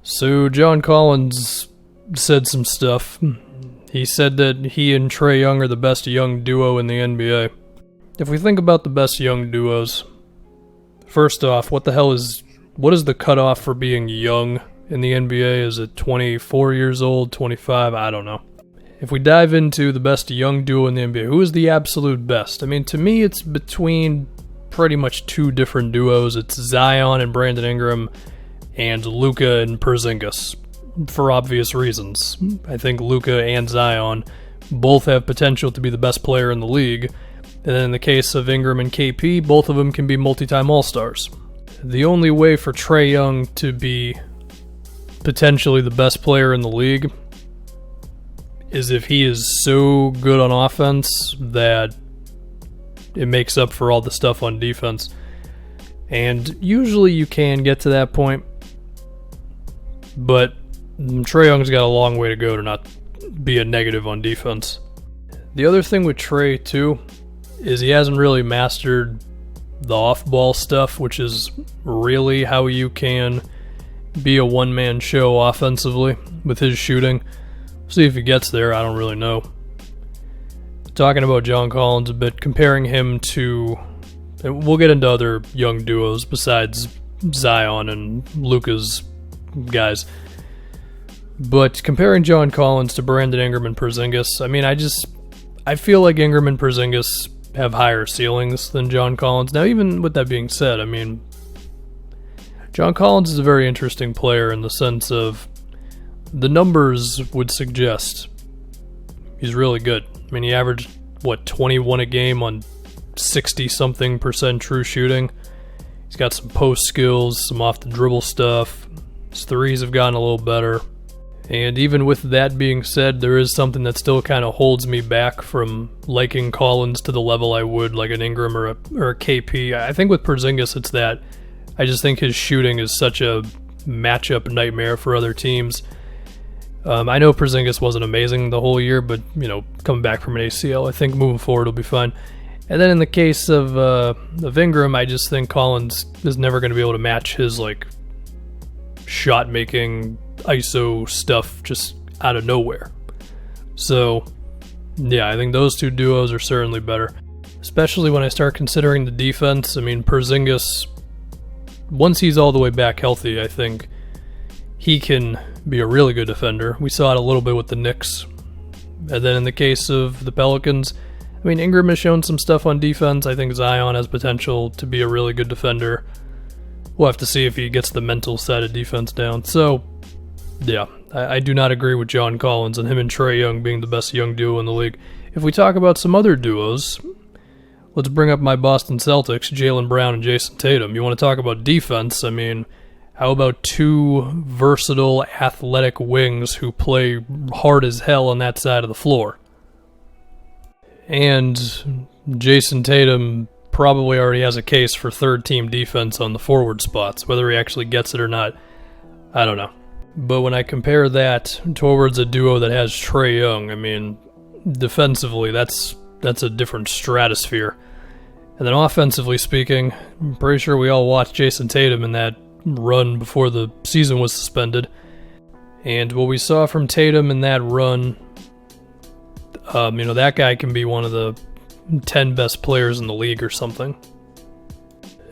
So John Collins said some stuff. He said that he and Trae Young are the best young duo in the NBA. If we think about the best young duos, first off, what is the cutoff for being young in the NBA? Is it 24 years old, 25? I don't know. If we dive into the best young duo in the NBA, who is the absolute best? I mean, to me, it's between pretty much two different duos. It's Zion and Brandon Ingram and Luka and Porzingis, for obvious reasons. I think Luka and Zion both have potential to be the best player in the league. And then in the case of Ingram and KP, both of them can be multi-time All-Stars. The only way for Trae Young to be potentially the best player in the league is if he is so good on offense that it makes up for all the stuff on defense. And usually you can get to that point, but Trae Young's got a long way to go to not be a negative on defense. The other thing with Trae, too, is he hasn't really mastered the off-ball stuff, which is really how you can be a one-man show offensively with his shooting. See if he gets there, I don't really know. Talking about John Collins a bit, comparing him to... We'll get into other young duos besides Zion and Luka's guys. But comparing John Collins to Brandon Ingram and Porzingis, I mean, I feel like Ingram and Porzingis have higher ceilings than John Collins. Now, even with that being said, I mean, John Collins is a very interesting player in the sense of the numbers would suggest he's really good. I mean, he averaged, 21 a game on 60-something% true shooting. He's got some post skills, some off-the-dribble stuff. His threes have gotten a little better. And even with that being said, there is something that still kind of holds me back from liking Collins to the level I would like an Ingram or a KP. I think with Porzingis, it's that I just think his shooting is such a matchup nightmare for other teams. I know Porzingis wasn't amazing the whole year, but, coming back from an ACL, I think moving forward will be fine. And then in the case of Ingram, I just think Collins is never going to be able to match his, shot-making ISO stuff just out of nowhere. So, yeah, I think those two duos are certainly better. Especially when I start considering the defense. I mean, Porzingis, once he's all the way back healthy, I think he can be a really good defender. We saw it a little bit with the Knicks. And then in the case of the Pelicans, I mean, Ingram has shown some stuff on defense. I think Zion has potential to be a really good defender. We'll have to see if he gets the mental side of defense down. So, yeah, I do not agree with John Collins and him and Trae Young being the best young duo in the league. If we talk about some other duos, let's bring up my Boston Celtics, Jalen Brown and Jayson Tatum. You want to talk about defense? I mean, how about two versatile, athletic wings who play hard as hell on that side of the floor? And Jayson Tatum probably already has a case for third-team defense on the forward spots. Whether he actually gets it or not, I don't know. But when I compare that towards a duo that has Trae Young, I mean, defensively, that's a different stratosphere. And then offensively speaking, I'm pretty sure we all watched Jayson Tatum in that run before the season was suspended. And what we saw from Tatum in that run, that guy can be one of the 10 best players in the league or something.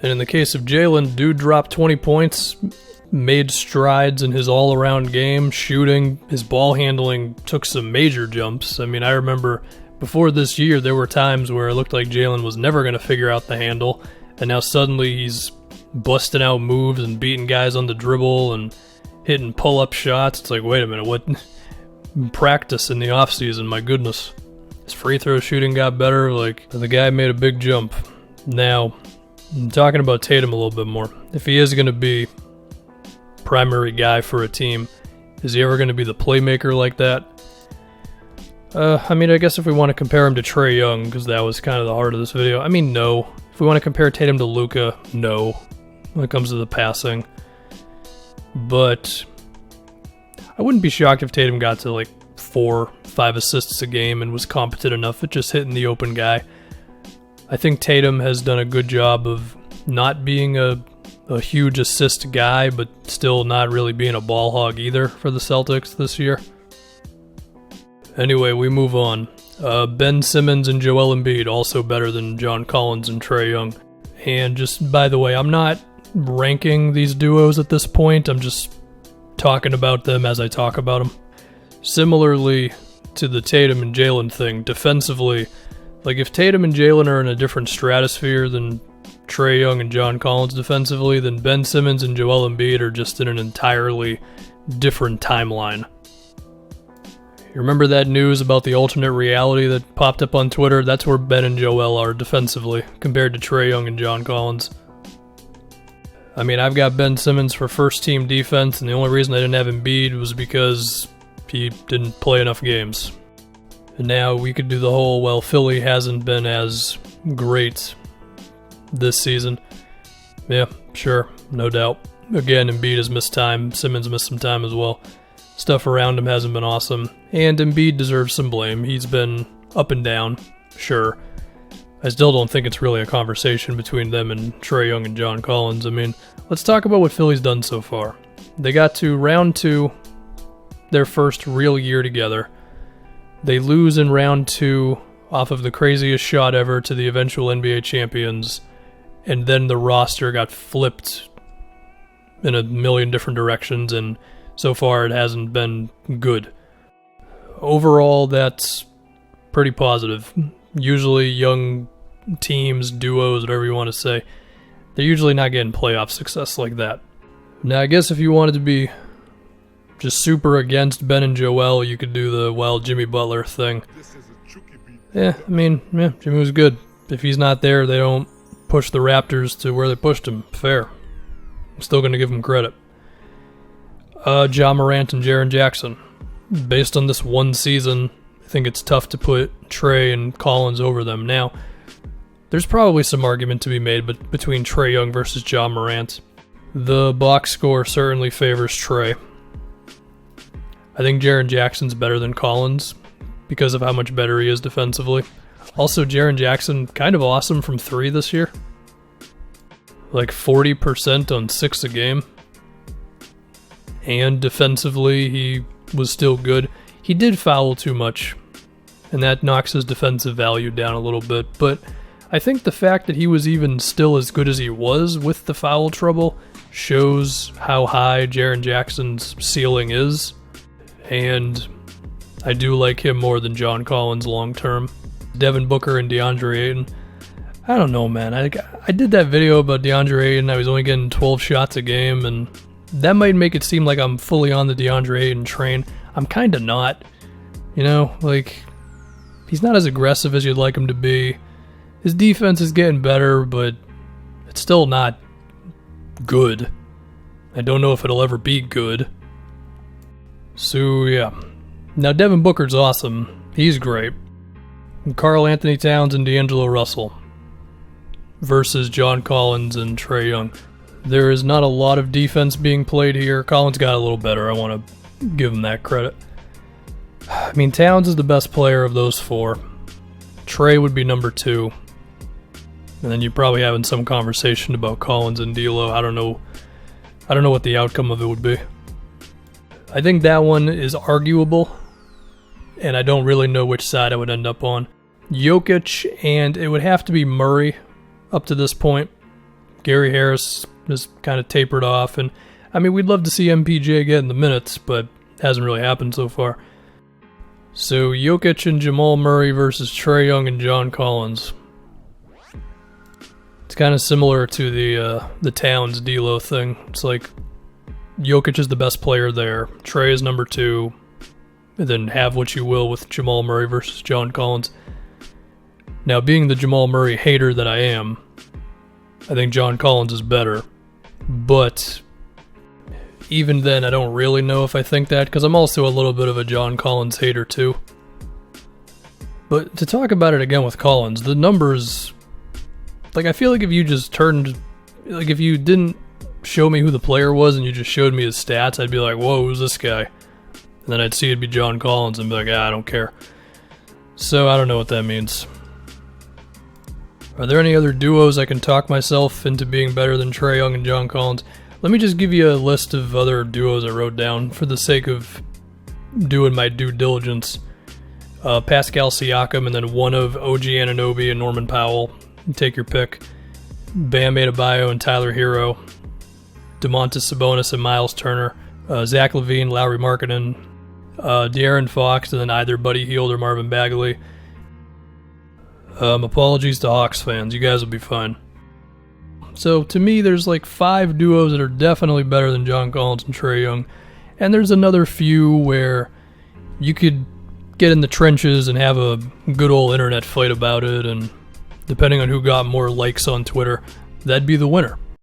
And in the case of Jalen, dude dropped 20 points, made strides in his all-around game, shooting. His ball handling took some major jumps. I mean, I remember before this year, there were times where it looked like Jalen was never going to figure out the handle, and now suddenly he's busting out moves and beating guys on the dribble and hitting pull-up shots. It's like, wait a minute, what? Practice in the offseason, my goodness. His free throw shooting got better. The guy made a big jump. Now, I'm talking about Tatum a little bit more. If he is going to be primary guy for a team, is he ever going to be the playmaker like that? I guess if we want to compare him to Trae Young, because that was kind of the heart of this video, no. If we want to compare Tatum to Luka, no, when it comes to the passing. But I wouldn't be shocked if Tatum got to 4-5 assists a game and was competent enough at just hitting the open guy. I think Tatum has done a good job of not being a a huge assist guy, but still not really being a ball hog either for the Celtics this year. Anyway, we move on. Ben Simmons and Joel Embiid, also better than John Collins and Trae Young. And just, by the way, I'm not ranking these duos at this point. I'm just talking about them as I talk about them. Similarly to the Tatum and Jalen thing, defensively, like if Tatum and Jalen are in a different stratosphere than Trae Young and John Collins defensively, then Ben Simmons and Joel Embiid are just in an entirely different timeline. You remember that news about the alternate reality that popped up on Twitter? That's where Ben and Joel are defensively, compared to Trae Young and John Collins. I mean, I've got Ben Simmons for first-team defense, and the only reason I didn't have Embiid was because he didn't play enough games. And now we could do the whole, well, Philly hasn't been as great this season. Yeah, sure, no doubt. Again, Embiid has missed time. Simmons missed some time as well. Stuff around him hasn't been awesome. And Embiid deserves some blame. He's been up and down, sure. I still don't think it's really a conversation between them and Trae Young and John Collins. I mean, let's talk about what Philly's done so far. They got to round 2, their first real year together. They lose in round 2 off of the craziest shot ever to the eventual NBA champions, and then the roster got flipped in a million different directions, and so far it hasn't been good. Overall, that's pretty positive. Usually young teams, duos, whatever you want to say, they're usually not getting playoff success like that. Now, I guess if you wanted to be just super against Ben and Joel, you could do the, well, Jimmy Butler thing. Yeah, I mean, yeah, Jimmy was good. If he's not there, they don't push the Raptors to where they pushed him. Fair. I'm still going to give him credit. Ja Morant and Jaren Jackson. Based on this one season, I think it's tough to put Trae and Collins over them. Now, there's probably some argument to be made between Trae Young versus Ja Morant. The box score certainly favors Trae. I think Jaren Jackson's better than Collins because of how much better he is defensively. Also, Jaren Jackson, kind of awesome from 3 this year. Like 40% on 6 a game. And defensively, he was still good. He did foul too much, and that knocks his defensive value down a little bit. But I think the fact that he was even still as good as he was with the foul trouble shows how high Jaren Jackson's ceiling is. And I do like him more than John Collins long term. Devin Booker and DeAndre Ayton. I don't know, man. I did that video about DeAndre Ayton. I was only getting 12 shots a game, and that might make it seem like I'm fully on the DeAndre Ayton train. I'm kind of not. You know, like, he's not as aggressive as you'd like him to be. His defense is getting better, but it's still not good. I don't know if it'll ever be good. So, yeah. Now, Devin Booker's awesome. He's great. KarlAnthony Towns and D'Angelo Russell versus John Collins and Trae Young. There is not a lot of defense being played here. Collins got a little better. I want to give him that credit. I mean, Towns is the best player of those 4. Trae would be number 2. And then you're probably having some conversation about Collins and D'Lo. I don't know what the outcome of it would be. I think that one is arguable, and I don't really know which side I would end up on. Jokic, and it would have to be Murray up to this point. Gary Harris has kind of tapered off, and I mean, we'd love to see MPJ get in the minutes, but it hasn't really happened so far. So Jokic and Jamal Murray versus Trae Young and John Collins. It's kind of similar to the Towns D'Lo thing. It's like Jokic is the best player there. Trae is number 2. And then have what you will with Jamal Murray versus John Collins. Now, being the Jamal Murray hater that I am, I think John Collins is better. But even then, I don't really know if I think that, because I'm also a little bit of a John Collins hater too. But to talk about it again with Collins, the numbers, like, I feel like if you just if you didn't show me who the player was and you just showed me his stats, I'd be like, whoa, who's this guy? And then I'd see it'd be John Collins and be like, I don't care. So I don't know what that means. Are there any other duos I can talk myself into being better than Trae Young and John Collins? Let me just give you a list of other duos I wrote down for the sake of doing my due diligence. Pascal Siakam, and then one of OG Anunoby and Norman Powell. Take your pick. Bam Adebayo and Tyler Hero. Domantas Sabonis and Miles Turner. Zach LaVine, Lauri Markkanen. De'Aaron Fox, and then either Buddy Hield or Marvin Bagley. Apologies to Hawks fans. You guys will be fine. So to me, there's like 5 duos that are definitely better than John Collins and Trae Young. And there's another few where you could get in the trenches and have a good old internet fight about it, and depending on who got more likes on Twitter, that'd be the winner.